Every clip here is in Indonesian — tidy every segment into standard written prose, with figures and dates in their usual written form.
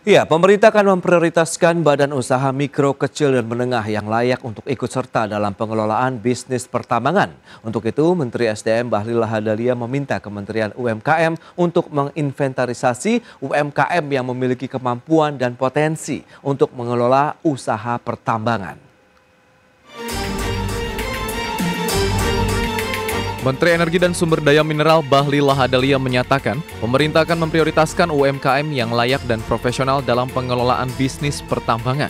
Ya, pemerintah akan memprioritaskan badan usaha mikro, kecil, dan menengah yang layak untuk ikut serta dalam pengelolaan bisnis pertambangan. Untuk itu, Menteri SDM Bahlil Lahadalia meminta Kementerian UMKM untuk menginventarisasi UMKM yang memiliki kemampuan dan potensi untuk mengelola usaha pertambangan. Menteri Energi dan Sumber Daya Mineral Bahlil Lahadalia menyatakan, pemerintah akan memprioritaskan UMKM yang layak dan profesional dalam pengelolaan bisnis pertambangan.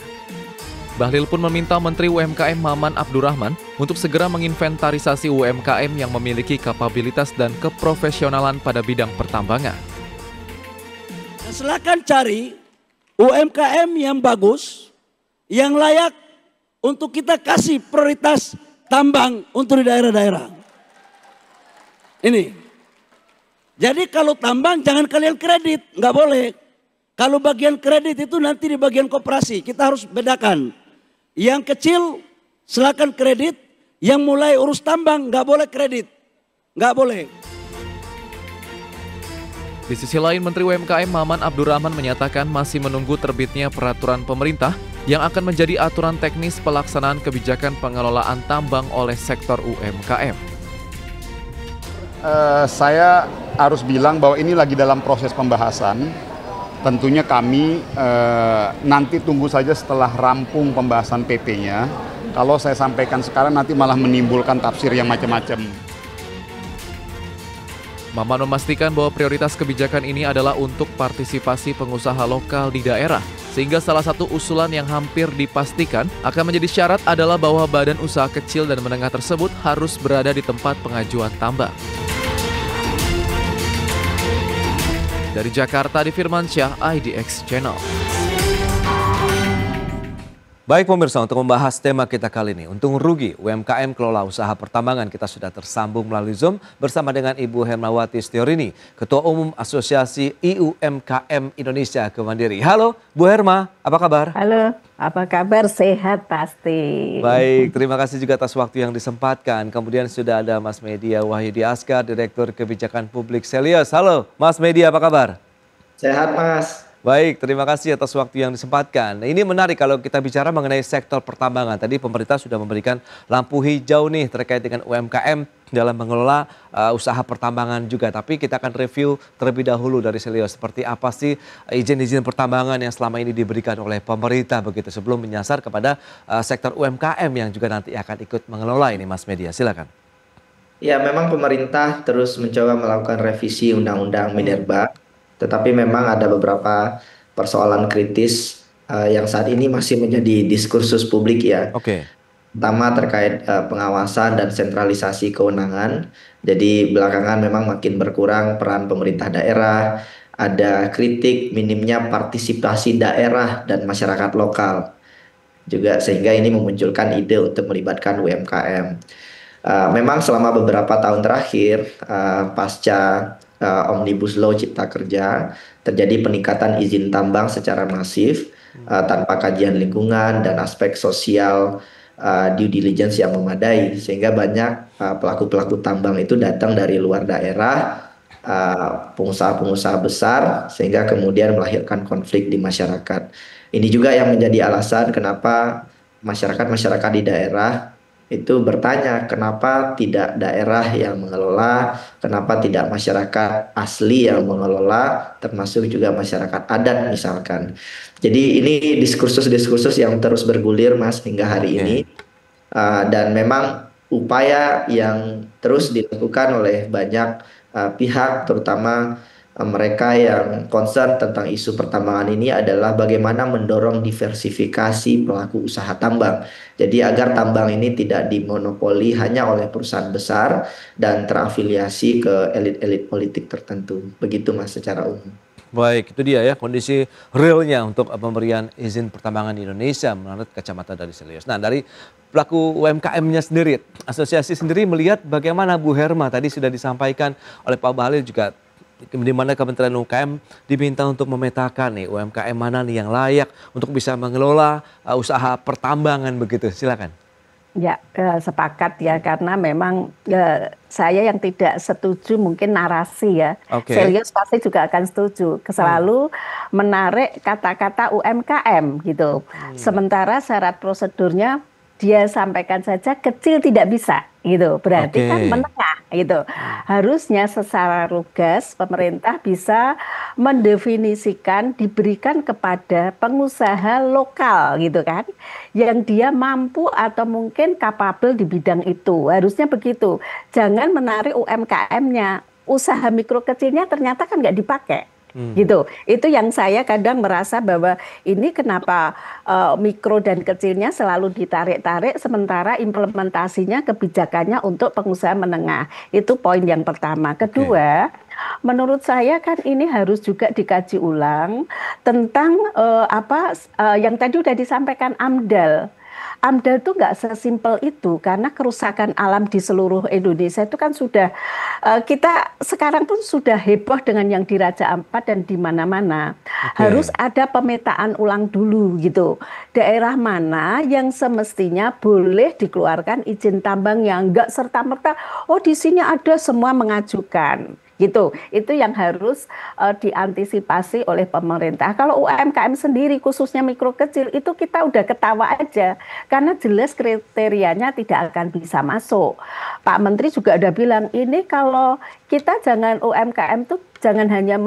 Bahlil pun meminta Menteri UMKM Maman Abdurrahman untuk segera menginventarisasi UMKM yang memiliki kapabilitas dan keprofesionalan pada bidang pertambangan. Silakan cari UMKM yang bagus, yang layak untuk kita kasih prioritas tambang untuk di daerah-daerah. Ini. Jadi kalau tambang jangan kalian kredit, nggak boleh. Kalau bagian kredit itu nanti di bagian koperasi, kita harus bedakan. Yang kecil silakan kredit, yang mulai urus tambang nggak boleh kredit, nggak boleh. Di sisi lain, Menteri UMKM Maman Abdurrahman menyatakan masih menunggu terbitnya peraturan pemerintah yang akan menjadi aturan teknis pelaksanaan kebijakan pengelolaan tambang oleh sektor UMKM. Saya harus bilang bahwa ini lagi dalam proses pembahasan. Tentunya kami nanti tunggu saja setelah rampung pembahasan PP-nya. Kalau saya sampaikan sekarang nanti malah menimbulkan tafsir yang macam-macam. Maman memastikan bahwa prioritas kebijakan ini adalah untuk partisipasi pengusaha lokal di daerah. Sehingga salah satu usulan yang hampir dipastikan akan menjadi syarat adalah bahwa badan usaha kecil dan menengah tersebut harus berada di tempat pengajuan tambang. Dari Jakarta, di Firmansyah, IDX Channel. Baik pemirsa, untuk membahas tema kita kali ini, untung rugi UMKM kelola usaha pertambangan, kita sudah tersambung melalui Zoom bersama dengan Ibu Hermawati Setiorini, Ketua Umum Asosiasi IUMKM Indonesia Kemandiri. Halo Bu Herma, apa kabar? Halo, apa kabar? Sehat pasti. Baik, terima kasih juga atas waktu yang disempatkan. Kemudian sudah ada Mas Media Wahyudi Askar, Direktur Kebijakan Publik Selyos. Halo Mas Media, apa kabar? Sehat Mas. Baik, terima kasih atas waktu yang disempatkan. Ini menarik kalau kita bicara mengenai sektor pertambangan. Tadi pemerintah sudah memberikan lampu hijau nih terkait dengan UMKM dalam mengelola usaha pertambangan juga. Tapi kita akan review terlebih dahulu dari Selyos. Seperti apa sih izin-izin pertambangan yang selama ini diberikan oleh pemerintah begitu sebelum menyasar kepada sektor UMKM yang juga nanti akan ikut mengelola ini, Mas Media. Silakan. Ya, memang pemerintah terus mencoba melakukan revisi Undang-Undang Minerba. Tetapi memang ada beberapa persoalan kritis yang saat ini masih menjadi diskursus publik ya. Oke. Pertama terkait pengawasan dan sentralisasi kewenangan. Jadi belakangan memang makin berkurang peran pemerintah daerah. Ada kritik minimnya partisipasi daerah dan masyarakat lokal. Juga sehingga ini memunculkan ide untuk melibatkan UMKM. Memang selama beberapa tahun terakhir pasca Omnibus Law Cipta Kerja terjadi peningkatan izin tambang secara masif tanpa kajian lingkungan dan aspek sosial due diligence yang memadai, sehingga banyak pelaku-pelaku tambang itu datang dari luar daerah, pengusaha-pengusaha besar, sehingga kemudian melahirkan konflik di masyarakat. Ini juga yang menjadi alasan kenapa masyarakat di daerah itu bertanya kenapa tidak daerah yang mengelola, kenapa tidak masyarakat asli yang mengelola, termasuk juga masyarakat adat misalkan. Jadi ini diskursus-diskursus yang terus bergulir Mas hingga hari ini. Dan memang upaya yang terus dilakukan oleh banyak pihak, terutama mereka yang concern tentang isu pertambangan ini adalah bagaimana mendorong diversifikasi pelaku usaha tambang. Jadi agar tambang ini tidak dimonopoli hanya oleh perusahaan besar dan terafiliasi ke elit-elit politik tertentu. Begitu Mas secara umum. Baik, itu dia ya kondisi realnya untuk pemberian izin pertambangan di Indonesia menurut kacamata dari Selyos. Nah, dari pelaku UMKM-nya sendiri, asosiasi sendiri melihat bagaimana Bu Herma tadi sudah disampaikan oleh Pak Bahlil juga, di mana Kementerian UMKM diminta untuk memetakan nih UMKM mana nih yang layak untuk bisa mengelola usaha pertambangan begitu. Silakan. Ya, sepakat ya karena memang saya yang tidak setuju mungkin narasi ya. Oke. Serius pasti juga akan setuju. Selalu menarik kata-kata UMKM gitu. Sementara syarat prosedurnya dia sampaikan saja kecil tidak bisa gitu. Berarti kan Oke. menengah gitu. Harusnya secara lugas pemerintah bisa mendefinisikan diberikan kepada pengusaha lokal gitu kan yang dia mampu atau mungkin kapabel di bidang itu. Harusnya begitu. Jangan menarik UMKM-nya. Usaha mikro kecilnya ternyata kan nggak dipakai. Gitu. Itu yang saya kadang merasa bahwa ini kenapa mikro dan kecilnya selalu ditarik-tarik sementara implementasinya kebijakannya untuk pengusaha menengah. Itu poin yang pertama. Kedua, menurut saya kan ini harus juga dikaji ulang tentang yang tadi sudah disampaikan AMDAL. AMDAL itu nggak sesimpel itu karena kerusakan alam di seluruh Indonesia itu kan sudah kita sekarang pun sudah heboh dengan yang di Raja Ampat dan di mana-mana. Harus ada pemetaan ulang dulu gitu. Daerah mana yang semestinya boleh dikeluarkan izin tambang yang nggak serta-merta, oh di sini ada semua mengajukan. Gitu, itu yang harus diantisipasi oleh pemerintah. Kalau UMKM sendiri khususnya mikro kecil itu kita udah ketawa aja karena jelas kriterianya tidak akan bisa masuk. Pak Menteri juga udah bilang ini kalau kita jangan UMKM tuh jangan hanya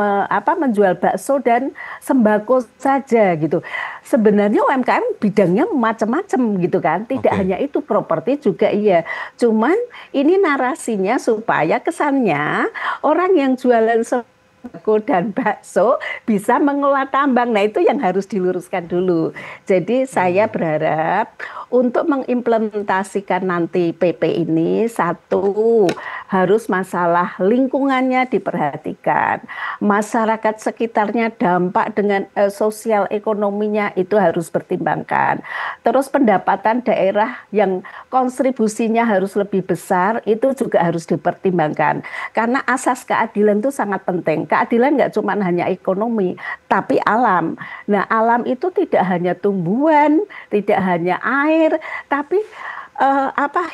menjual bakso dan sembako saja gitu. Sebenarnya UMKM bidangnya macam-macam gitu kan. Tidak hanya itu, properti juga iya. Cuman ini narasinya supaya kesannya orang yang jualan sembako dan bakso bisa mengelola tambang. Nah itu yang harus diluruskan dulu. Jadi saya berharap untuk mengimplementasikan nanti PP ini, satu, harus masalah lingkungannya diperhatikan. Masyarakat sekitarnya dampak dengan sosial ekonominya itu harus pertimbangkan. Terus pendapatan daerah yang kontribusinya harus lebih besar itu juga harus dipertimbangkan. Karena asas keadilan itu sangat penting. Keadilan nggak cuma hanya ekonomi, tapi alam. Nah alam itu tidak hanya tumbuhan, tidak hanya air, tapi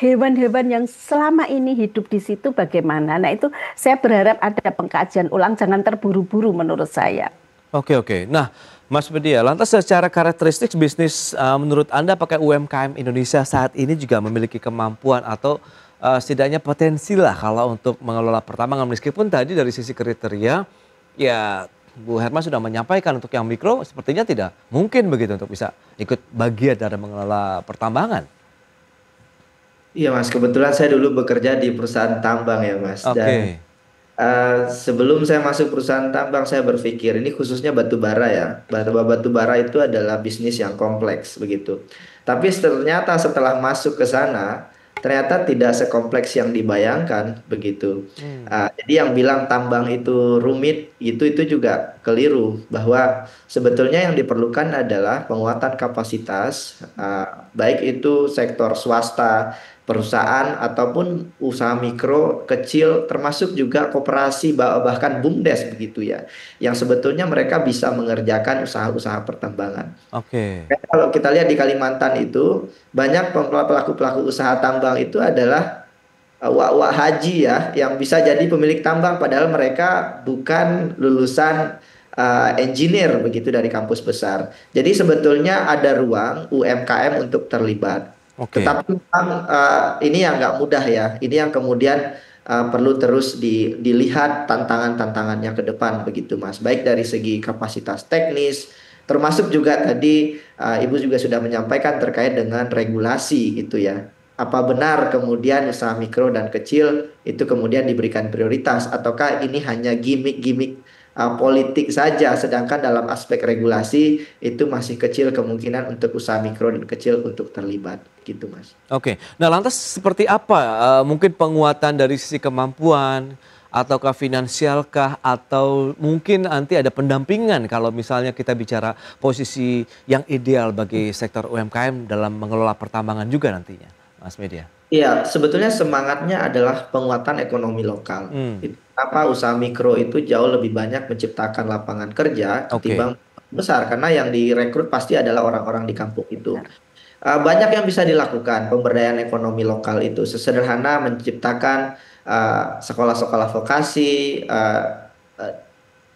hewan-hewan yang selama ini hidup di situ bagaimana. Nah itu saya berharap ada pengkajian ulang, jangan terburu-buru menurut saya. Oke. Nah, Mas Media, lantas secara karakteristik bisnis menurut Anda apakah UMKM Indonesia saat ini juga memiliki kemampuan atau setidaknya potensi lah kalau untuk mengelola pertambangan, meskipun tadi dari sisi kriteria ya Bu Herma sudah menyampaikan untuk yang mikro sepertinya tidak mungkin begitu untuk bisa ikut bagian dari mengelola pertambangan. Iya Mas, kebetulan saya dulu bekerja di perusahaan tambang ya Mas. Dan sebelum saya masuk perusahaan tambang saya berpikir ini khususnya batu bara ya. Batu bara itu adalah bisnis yang kompleks begitu. Tapi ternyata setelah masuk ke sana ternyata tidak sekompleks yang dibayangkan begitu. Jadi yang bilang tambang itu rumit itu juga keliru, bahwa sebetulnya yang diperlukan adalah penguatan kapasitas baik itu sektor swasta, perusahaan ataupun usaha mikro kecil, termasuk juga koperasi bahkan BUMDes begitu ya, yang sebetulnya mereka bisa mengerjakan usaha-usaha pertambangan. Kalau kita lihat di Kalimantan itu banyak pelaku-pelaku usaha tambang itu adalah wak-wak haji ya, yang bisa jadi pemilik tambang padahal mereka bukan lulusan engineer begitu dari kampus besar. Jadi sebetulnya ada ruang UMKM untuk terlibat. Tetapi memang ini yang nggak mudah ya. Ini yang kemudian perlu terus dilihat tantangannya ke depan begitu Mas. Baik dari segi kapasitas teknis, termasuk juga tadi Ibu juga sudah menyampaikan terkait dengan regulasi gitu ya. Apa benar kemudian usaha mikro dan kecil itu kemudian diberikan prioritas ataukah ini hanya gimmick-gimmick politik saja, sedangkan dalam aspek regulasi itu masih kecil kemungkinan untuk usaha mikro dan kecil untuk terlibat gitu Mas. Nah lantas seperti apa mungkin penguatan dari sisi kemampuan ataukah finansialkah atau mungkin nanti ada pendampingan kalau misalnya kita bicara posisi yang ideal bagi sektor UMKM dalam mengelola pertambangan juga nantinya Mas Media? Iya, sebetulnya semangatnya adalah penguatan ekonomi lokal. Kenapa usaha mikro itu jauh lebih banyak menciptakan lapangan kerja ketimbang besar, karena yang direkrut pasti adalah orang-orang di kampung itu. banyak yang bisa dilakukan pemberdayaan ekonomi lokal itu. Sesederhana menciptakan sekolah-sekolah vokasi,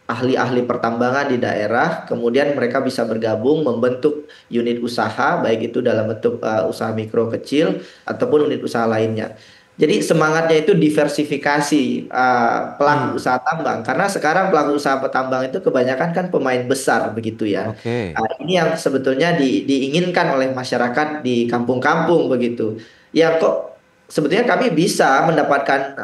ahli-ahli pertambangan di daerah, kemudian mereka bisa bergabung membentuk unit usaha, baik itu dalam bentuk usaha mikro kecil ataupun unit usaha lainnya. Jadi semangatnya itu diversifikasi pelaku usaha tambang, karena sekarang pelaku usaha petambang itu kebanyakan kan pemain besar begitu ya. Oke. Ini yang sebetulnya diinginkan oleh masyarakat di kampung-kampung begitu. Ya kok sebetulnya kami bisa mendapatkan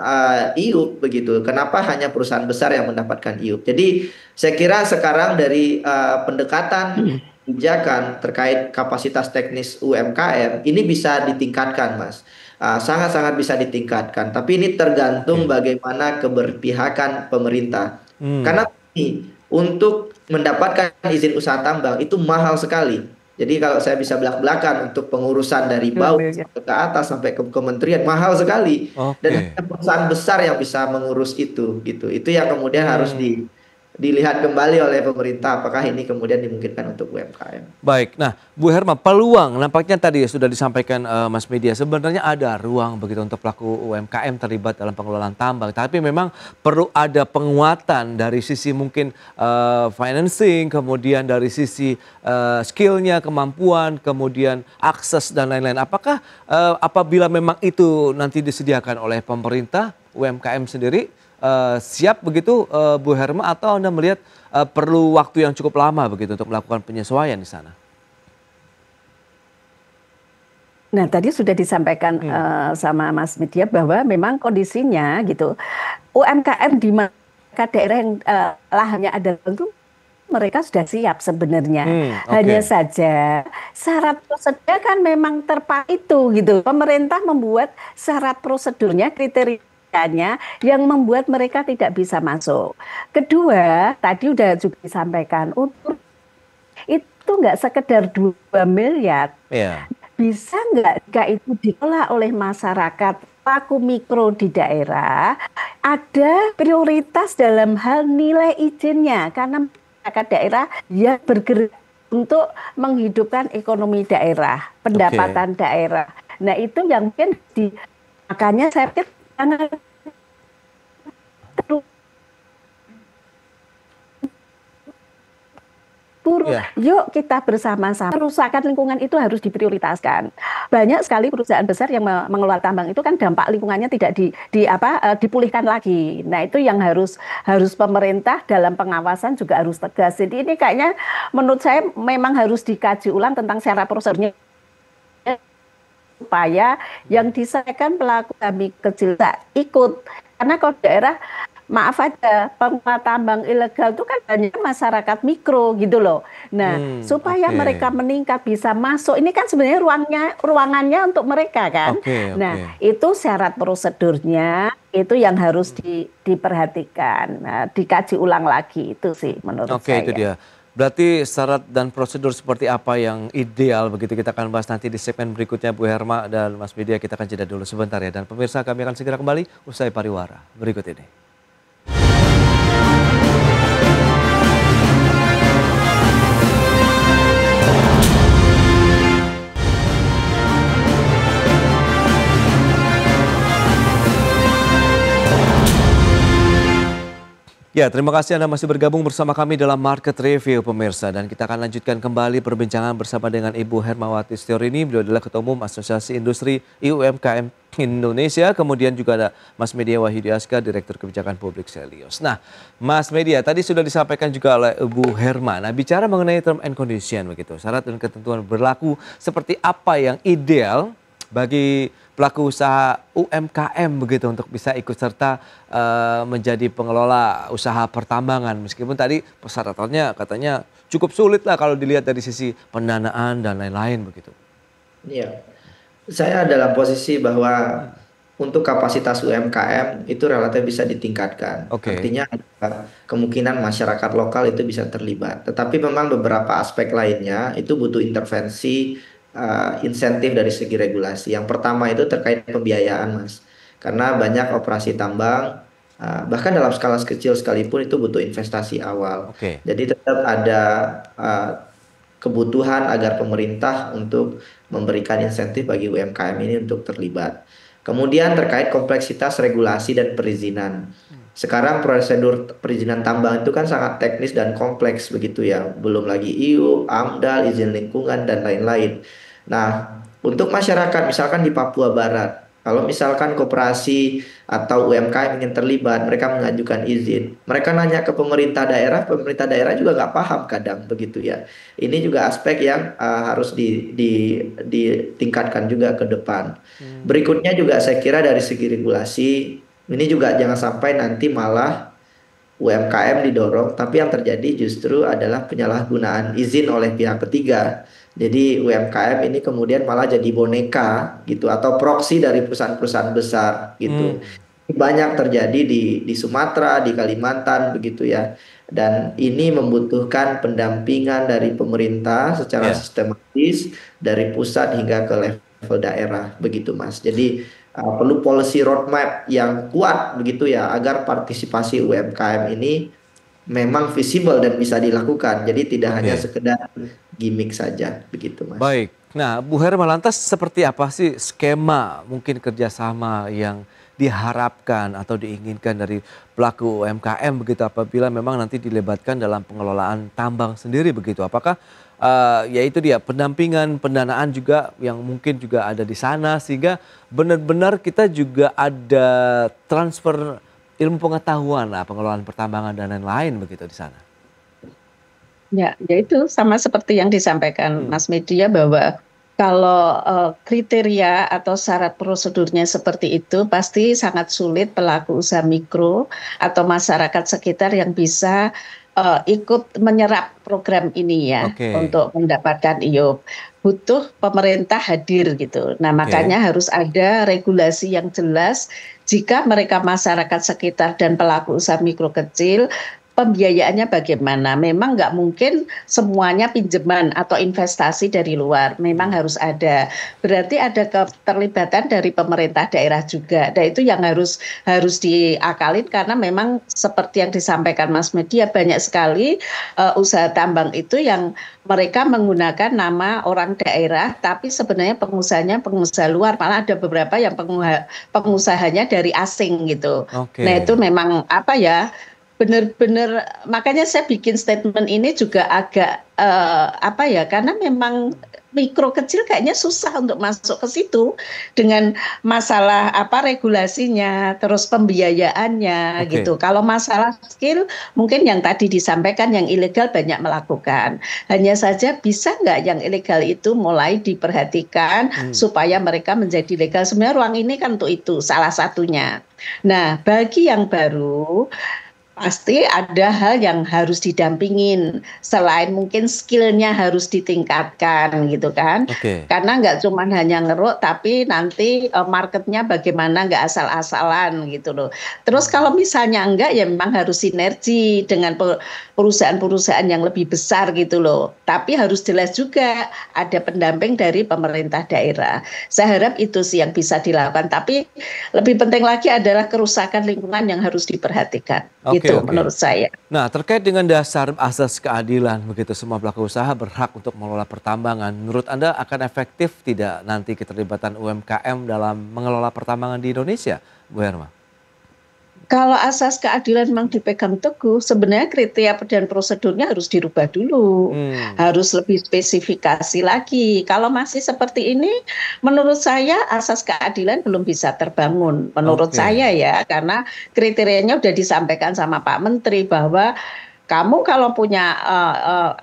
IUP begitu. Kenapa hanya perusahaan besar yang mendapatkan IUP? Jadi saya kira sekarang dari pendekatan kebijakan terkait kapasitas teknis UMKM ini bisa ditingkatkan, Mas. Sangat-sangat bisa ditingkatkan. Tapi ini tergantung bagaimana keberpihakan pemerintah. Karena ini untuk mendapatkan izin usaha tambang itu mahal sekali. Jadi kalau saya bisa belak-belakan untuk pengurusan dari bawah sampai ke atas sampai ke kementerian mahal sekali. Dan hanya perusahaan besar yang bisa mengurus itu gitu. Itu yang kemudian harus dilihat kembali oleh pemerintah apakah ini kemudian dimungkinkan untuk UMKM. Baik, nah Bu Herma, peluang nampaknya tadi sudah disampaikan Mas Media, sebenarnya ada ruang begitu untuk pelaku UMKM terlibat dalam pengelolaan tambang, tapi memang perlu ada penguatan dari sisi mungkin financing, kemudian dari sisi skillnya, kemampuan, kemudian akses dan lain-lain. Apakah apabila memang itu nanti disediakan oleh pemerintah, UMKM sendiri siap begitu Bu Herma, atau Anda melihat perlu waktu yang cukup lama begitu untuk melakukan penyesuaian di sana? Nah, tadi sudah disampaikan sama Mas Media bahwa memang kondisinya gitu, UMKM di daerah yang lahannya ada itu mereka sudah siap sebenarnya. Hanya saja syarat prosedurnya kan memang itu gitu. Pemerintah membuat syarat prosedurnya, kriterianya yang membuat mereka tidak bisa masuk. Kedua, tadi udah juga disampaikan, itu nggak sekedar 2 miliar. Bisa nggak jika itu dikelola oleh masyarakat, pelaku mikro di daerah, ada prioritas dalam hal nilai izinnya, karena masyarakat daerah yang bergerak untuk menghidupkan ekonomi daerah, pendapatan daerah. Nah itu yang mungkin makanya saya pikir yuk kita bersama-sama, kerusakan lingkungan itu harus diprioritaskan. Banyak sekali perusahaan besar yang mengelola tambang itu kan dampak lingkungannya tidak dipulihkan lagi. Nah itu yang harus pemerintah dalam pengawasan juga harus tegas. Jadi ini kayaknya menurut saya memang harus dikaji ulang tentang syarat prosedurnya, supaya yang disampaikan pelaku kami kecil tak ikut. Karena kalau daerah, maaf aja, pengelola tambang ilegal itu kan banyak masyarakat mikro gitu loh. Nah, supaya mereka meningkat bisa masuk, ini kan sebenarnya ruangannya untuk mereka kan. Nah, itu syarat prosedurnya itu yang harus diperhatikan, dikaji ulang lagi, itu sih menurut saya. Itu dia. Berarti syarat dan prosedur seperti apa yang ideal begitu kita akan bahas nanti di segmen berikutnya Bu Herma dan Mas Media. Kita akan jeda dulu sebentar ya. Dan pemirsa, kami akan segera kembali usai pariwara berikut ini. Ya, terima kasih Anda masih bergabung bersama kami dalam Market Review pemirsa, dan kita akan lanjutkan kembali perbincangan bersama dengan Ibu Hermawati Setiorini. Beliau adalah Ketua Umum Asosiasi Industri UMKM Indonesia, kemudian juga ada Mas Media Wahyudi Aska, Direktur Kebijakan Publik Selios. Nah, Mas Media, tadi sudah disampaikan juga oleh Ibu Herma. Nah, bicara mengenai term and condition begitu, syarat dan ketentuan berlaku seperti apa yang ideal bagi pelaku usaha UMKM begitu untuk bisa ikut serta menjadi pengelola usaha pertambangan, meskipun tadi persyaratannya katanya cukup sulit lah kalau dilihat dari sisi pendanaan dan lain-lain begitu. Iya, saya dalam posisi bahwa untuk kapasitas UMKM itu relatif bisa ditingkatkan. Artinya kemungkinan masyarakat lokal itu bisa terlibat. Tetapi memang beberapa aspek lainnya itu butuh intervensi, insentif dari segi regulasi. Yang pertama itu terkait pembiayaan, Mas. Karena banyak operasi tambang, bahkan dalam skala kecil sekalipun itu butuh investasi awal. Jadi tetap ada kebutuhan agar pemerintah untuk memberikan insentif bagi UMKM ini untuk terlibat. Kemudian terkait kompleksitas regulasi dan perizinan. Sekarang prosedur perizinan tambang itu kan sangat teknis dan kompleks begitu ya. Belum lagi IUP, AMDAL, izin lingkungan dan lain-lain. Nah, untuk masyarakat misalkan di Papua Barat, kalau misalkan koperasi atau UMKM ingin terlibat, mereka mengajukan izin. Mereka nanya ke pemerintah daerah juga nggak paham kadang begitu ya. Ini juga aspek yang harus ditingkatkan juga ke depan. Berikutnya juga saya kira dari segi regulasi, ini juga jangan sampai nanti malah UMKM didorong, tapi yang terjadi justru adalah penyalahgunaan izin oleh pihak ketiga. Jadi UMKM ini kemudian malah jadi boneka gitu atau proksi dari perusahaan-perusahaan besar gitu. Banyak terjadi di Sumatera, di Kalimantan begitu ya. Dan ini membutuhkan pendampingan dari pemerintah secara sistematis dari pusat hingga ke level daerah begitu Mas. Jadi perlu policy roadmap yang kuat begitu ya agar partisipasi UMKM ini memang visible dan bisa dilakukan. Jadi tidak hanya sekedar gimmick saja begitu Mas. Baik. Nah, Bu Herma, lantas seperti apa sih skema mungkin kerjasama yang diharapkan atau diinginkan dari pelaku UMKM begitu apabila memang nanti dilibatkan dalam pengelolaan tambang sendiri begitu? Apakah ya itu dia pendampingan, pendanaan juga yang mungkin juga ada di sana sehingga benar-benar kita juga ada transfer ilmu pengetahuan lah, pengelolaan pertambangan dan lain-lain begitu di sana? Ya itu sama seperti yang disampaikan Mas Media bahwa kalau kriteria atau syarat prosedurnya seperti itu pasti sangat sulit pelaku usaha mikro atau masyarakat sekitar yang bisa ikut menyerap program ini ya untuk mendapatkan IUP. Butuh pemerintah hadir gitu. Nah makanya harus ada regulasi yang jelas jika mereka masyarakat sekitar dan pelaku usaha mikro kecil pembiayaannya bagaimana? Memang nggak mungkin semuanya pinjaman atau investasi dari luar. Memang harus ada. Berarti ada keterlibatan dari pemerintah daerah juga. Dan itu yang harus diakalin karena memang seperti yang disampaikan Mas Media banyak sekali usaha tambang itu yang mereka menggunakan nama orang daerah, tapi sebenarnya pengusahanya pengusaha luar. Malah ada beberapa yang pengusahanya dari asing gitu. Nah itu memang apa ya? Benar-benar makanya saya bikin statement ini juga agak apa ya karena memang mikro kecil kayaknya susah untuk masuk ke situ dengan masalah apa regulasinya terus pembiayaannya gitu. Kalau masalah skill mungkin yang tadi disampaikan yang ilegal banyak melakukan. Hanya saja bisa nggak yang ilegal itu mulai diperhatikan supaya mereka menjadi legal. Sebenarnya ruang ini kan untuk itu salah satunya. Nah bagi yang baru pasti ada hal yang harus didampingin selain mungkin skillnya harus ditingkatkan gitu kan karena nggak cuma hanya ngeruk tapi nanti marketnya bagaimana nggak asal-asalan gitu loh. Terus kalau misalnya enggak ya memang harus sinergi dengan perusahaan-perusahaan yang lebih besar gitu loh, tapi harus jelas juga ada pendamping dari pemerintah daerah. Saya harap itu sih yang bisa dilakukan, tapi lebih penting lagi adalah kerusakan lingkungan yang harus diperhatikan. Menurut saya. Nah, terkait dengan dasar asas keadilan begitu semua pelaku usaha berhak untuk mengelola pertambangan. Menurut Anda akan efektif tidak nanti keterlibatan UMKM dalam mengelola pertambangan di Indonesia, Bu Herma? Kalau asas keadilan memang dipegang teguh, sebenarnya kriteria dan prosedurnya harus dirubah dulu, harus lebih spesifikasi lagi. Kalau masih seperti ini, menurut saya asas keadilan belum bisa terbangun. Menurut saya ya, karena kriterianya sudah disampaikan sama Pak Menteri bahwa kamu kalau punya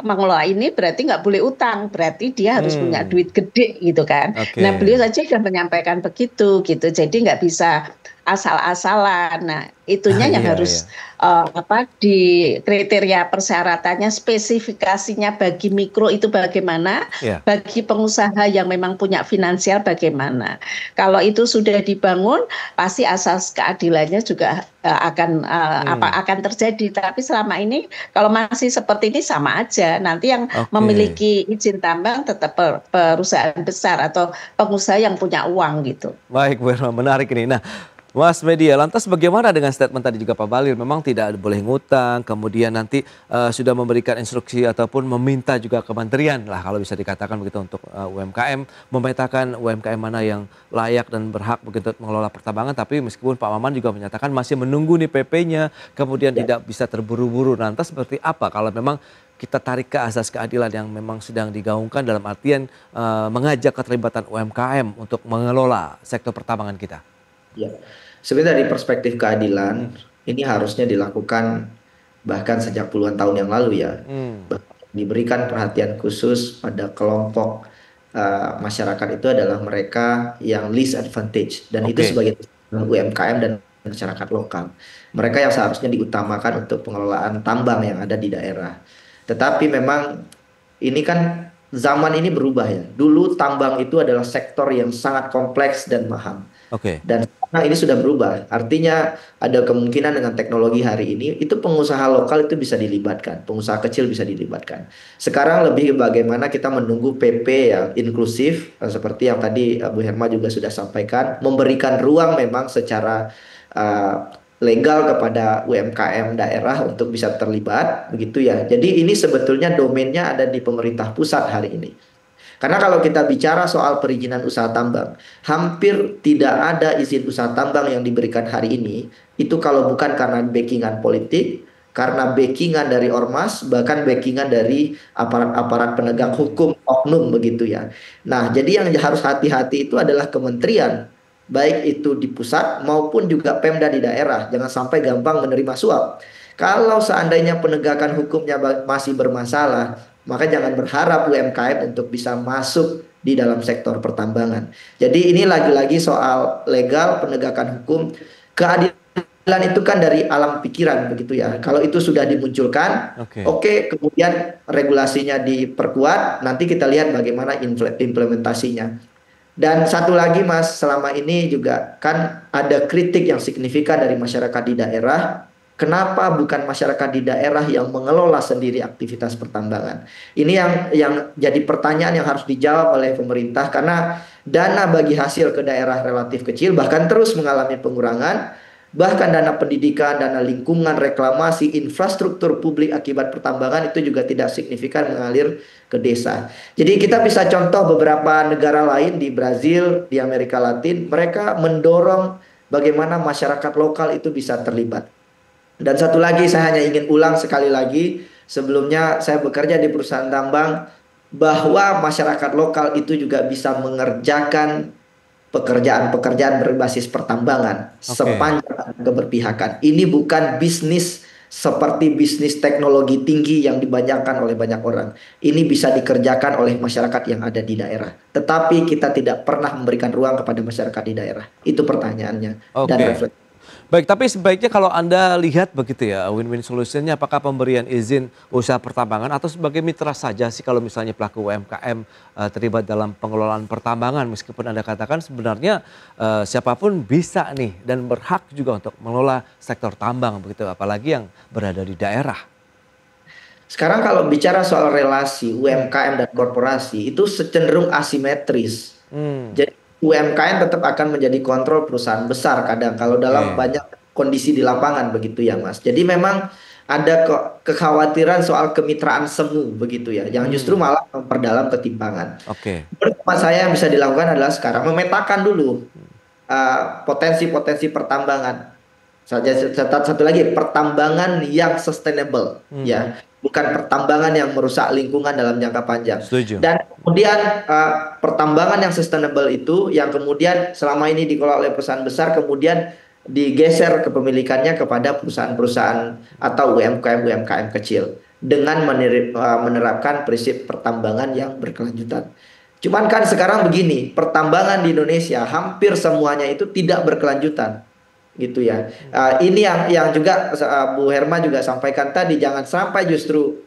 mengelola ini berarti nggak boleh utang, berarti dia harus punya duit gede gitu kan. Nah beliau saja sudah menyampaikan begitu gitu, jadi nggak bisa asal-asalan. Nah itunya yang harus apa di kriteria persyaratannya, spesifikasinya bagi mikro itu bagaimana, bagi pengusaha yang memang punya finansial bagaimana. Kalau itu sudah dibangun, pasti asas keadilannya juga akan terjadi. Tapi selama ini kalau masih seperti ini sama aja. Nanti yang memiliki izin tambang tetap perusahaan besar atau pengusaha yang punya uang gitu. Baik, Bu Herma, menarik ini. Nah, Mas Media, lantas bagaimana dengan statement tadi juga Pak Bahlil? Memang tidak boleh ngutang, kemudian nanti sudah memberikan instruksi ataupun meminta juga kementerian lah kalau bisa dikatakan begitu untuk UMKM, memetakan UMKM mana yang layak dan berhak begitu mengelola pertambangan. Tapi meskipun Pak Maman juga menyatakan masih menunggu nih PP-nya, kemudian tidak bisa terburu-buru. Lantas seperti apa kalau memang kita tarik ke asas keadilan yang memang sedang digaungkan dalam artian mengajak keterlibatan UMKM untuk mengelola sektor pertambangan kita? Ya, sebenarnya dari perspektif keadilan ini harusnya dilakukan bahkan sejak puluhan tahun yang lalu ya. Diberikan perhatian khusus pada kelompok masyarakat itu adalah mereka yang least advantage dan itu sebagai UMKM dan masyarakat lokal. Mereka yang seharusnya diutamakan untuk pengelolaan tambang yang ada di daerah. Tetapi memang ini kan zaman ini berubah ya. Dulu tambang itu adalah sektor yang sangat kompleks dan mahal. Dan sekarang ini sudah berubah. Artinya ada kemungkinan dengan teknologi hari ini itu pengusaha lokal itu bisa dilibatkan, pengusaha kecil bisa dilibatkan. Sekarang lebih bagaimana kita menunggu PP yang inklusif seperti yang tadi Bu Herma juga sudah sampaikan, memberikan ruang memang secara legal kepada UMKM daerah untuk bisa terlibat, begitu ya. Jadi ini sebetulnya domainnya ada di pemerintah pusat hari ini. Karena kalau kita bicara soal perizinan usaha tambang, hampir tidak ada izin usaha tambang yang diberikan hari ini, itu kalau bukan karena backingan politik, karena backingan dari ormas, bahkan backingan dari aparat-aparat penegak hukum oknum begitu ya. Nah, jadi yang harus hati-hati itu adalah kementerian, baik itu di pusat maupun juga Pemda di daerah. Jangan sampai gampang menerima suap. Kalau seandainya penegakan hukumnya masih bermasalah, maka jangan berharap UMKM untuk bisa masuk di dalam sektor pertambangan. Jadi ini lagi-lagi soal legal, penegakan hukum. Keadilan itu kan dari alam pikiran begitu ya. Kalau itu sudah dimunculkan, oke, kemudian regulasinya diperkuat, nanti kita lihat bagaimana implementasinya. Dan satu lagi Mas, selama ini juga kan ada kritik yang signifikan dari masyarakat di daerah. Kenapa bukan masyarakat di daerah yang mengelola sendiri aktivitas pertambangan? Ini yang jadi pertanyaan yang harus dijawab oleh pemerintah, karena dana bagi hasil ke daerah relatif kecil, bahkan terus mengalami pengurangan. Bahkan dana pendidikan, dana lingkungan, reklamasi, infrastruktur publik akibat pertambangan itu juga tidak signifikan mengalir ke desa. Jadi kita bisa contoh beberapa negara lain di Brazil, di Amerika Latin, mereka mendorong bagaimana masyarakat lokal itu bisa terlibat. Dan satu lagi saya hanya ingin ulang sekali lagi, sebelumnya saya bekerja di perusahaan tambang, bahwa masyarakat lokal itu juga bisa mengerjakan pekerjaan-pekerjaan berbasis pertambangan sepanjang keberpihakan. Ini bukan bisnis seperti bisnis teknologi tinggi yang dibayangkan oleh banyak orang. Ini bisa dikerjakan oleh masyarakat yang ada di daerah. Tetapi kita tidak pernah memberikan ruang kepada masyarakat di daerah. Itu pertanyaannya. Dan refleksi. Baik, tapi sebaiknya kalau Anda lihat begitu ya, win-win solutionnya apakah pemberian izin usaha pertambangan atau sebagai mitra saja sih kalau misalnya pelaku UMKM terlibat dalam pengelolaan pertambangan, meskipun Anda katakan sebenarnya siapapun bisa nih dan berhak juga untuk mengelola sektor tambang begitu, apalagi yang berada di daerah. Sekarang kalau bicara soal relasi UMKM dan korporasi itu cenderung asimetris. Jadi UMKM tetap akan menjadi kontrol perusahaan besar kadang kalau dalam banyak kondisi di lapangan begitu ya Mas. Jadi memang ada kekhawatiran soal kemitraan semu begitu ya, yang justru malah memperdalam ketimpangan. Menurut saya yang bisa dilakukan adalah sekarang memetakan dulu potensi-potensi pertambangan. Satu lagi, pertambangan yang sustainable ya. Bukan pertambangan yang merusak lingkungan dalam jangka panjang. Dan kemudian pertambangan yang sustainable itu yang kemudian selama ini dikelola oleh perusahaan besar kemudian digeser kepemilikannya kepada perusahaan-perusahaan atau UMKM kecil dengan menerapkan prinsip pertambangan yang berkelanjutan. Cuman kan sekarang begini, pertambangan di Indonesia hampir semuanya itu tidak berkelanjutan. Gitu ya. Ini yang juga Bu Herma juga sampaikan tadi, jangan sampai justru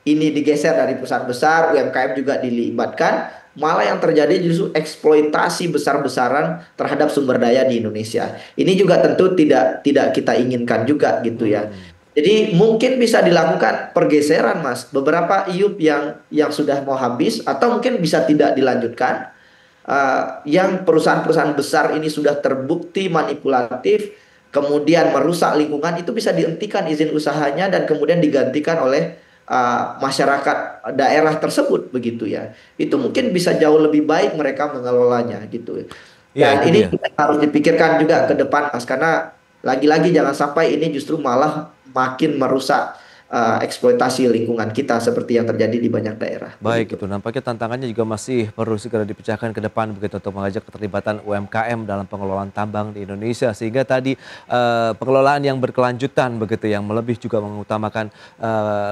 ini digeser dari perusahaan besar, UMKM juga dilibatkan, malah yang terjadi justru eksploitasi besar-besaran terhadap sumber daya di Indonesia. Ini juga tentu tidak kita inginkan juga gitu ya. Jadi mungkin bisa dilakukan pergeseran Mas, beberapa IUP yang sudah mau habis atau mungkin bisa tidak dilanjutkan. yang perusahaan-perusahaan besar ini sudah terbukti manipulatif, kemudian merusak lingkungan, itu bisa dihentikan izin usahanya dan kemudian digantikan oleh masyarakat daerah tersebut begitu ya. Itu mungkin bisa jauh lebih baik mereka mengelolanya gitu. Ya, Dan itu ini dia. harus dipikirkan juga ke depan Mas, karena lagi-lagi jangan sampai ini justru malah makin merusak eksploitasi lingkungan kita seperti yang terjadi di banyak daerah. Baik, Begitu. itu nampaknya tantangannya juga masih perlu segera dipecahkan ke depan begitu untuk mengajak keterlibatan UMKM dalam pengelolaan tambang di Indonesia, sehingga tadi pengelolaan yang berkelanjutan begitu yang lebih juga mengutamakan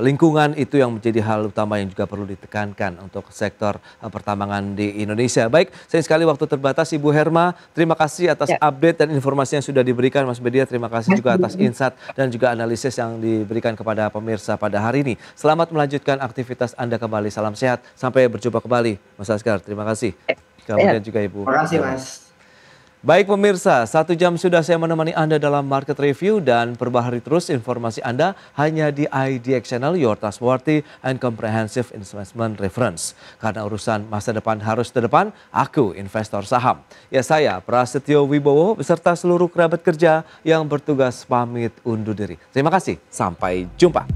lingkungan itu yang menjadi hal utama yang juga perlu ditekankan untuk sektor pertambangan di Indonesia. Baik, sayang sekali waktu terbatas Ibu Herma, terima kasih atas update dan informasi yang sudah diberikan. Mas Bedia, terima kasih juga atas insight dan juga analisis yang diberikan kepada pemirsa pada hari ini. Selamat melanjutkan aktivitas Anda kembali. Salam sehat. Sampai berjumpa kembali. Mas Askar, terima kasih. Kemudian juga Ibu. Terima kasih Mas. Baik pemirsa, 1 jam sudah saya menemani Anda dalam market review dan perbaharui terus informasi Anda hanya di IDX Channel, your trustworthy and comprehensive investment reference. Karena urusan masa depan harus terdepan, aku investor saham. Ya, saya Prasetyo Wibowo beserta seluruh kerabat kerja yang bertugas pamit undur diri. Terima kasih, sampai jumpa.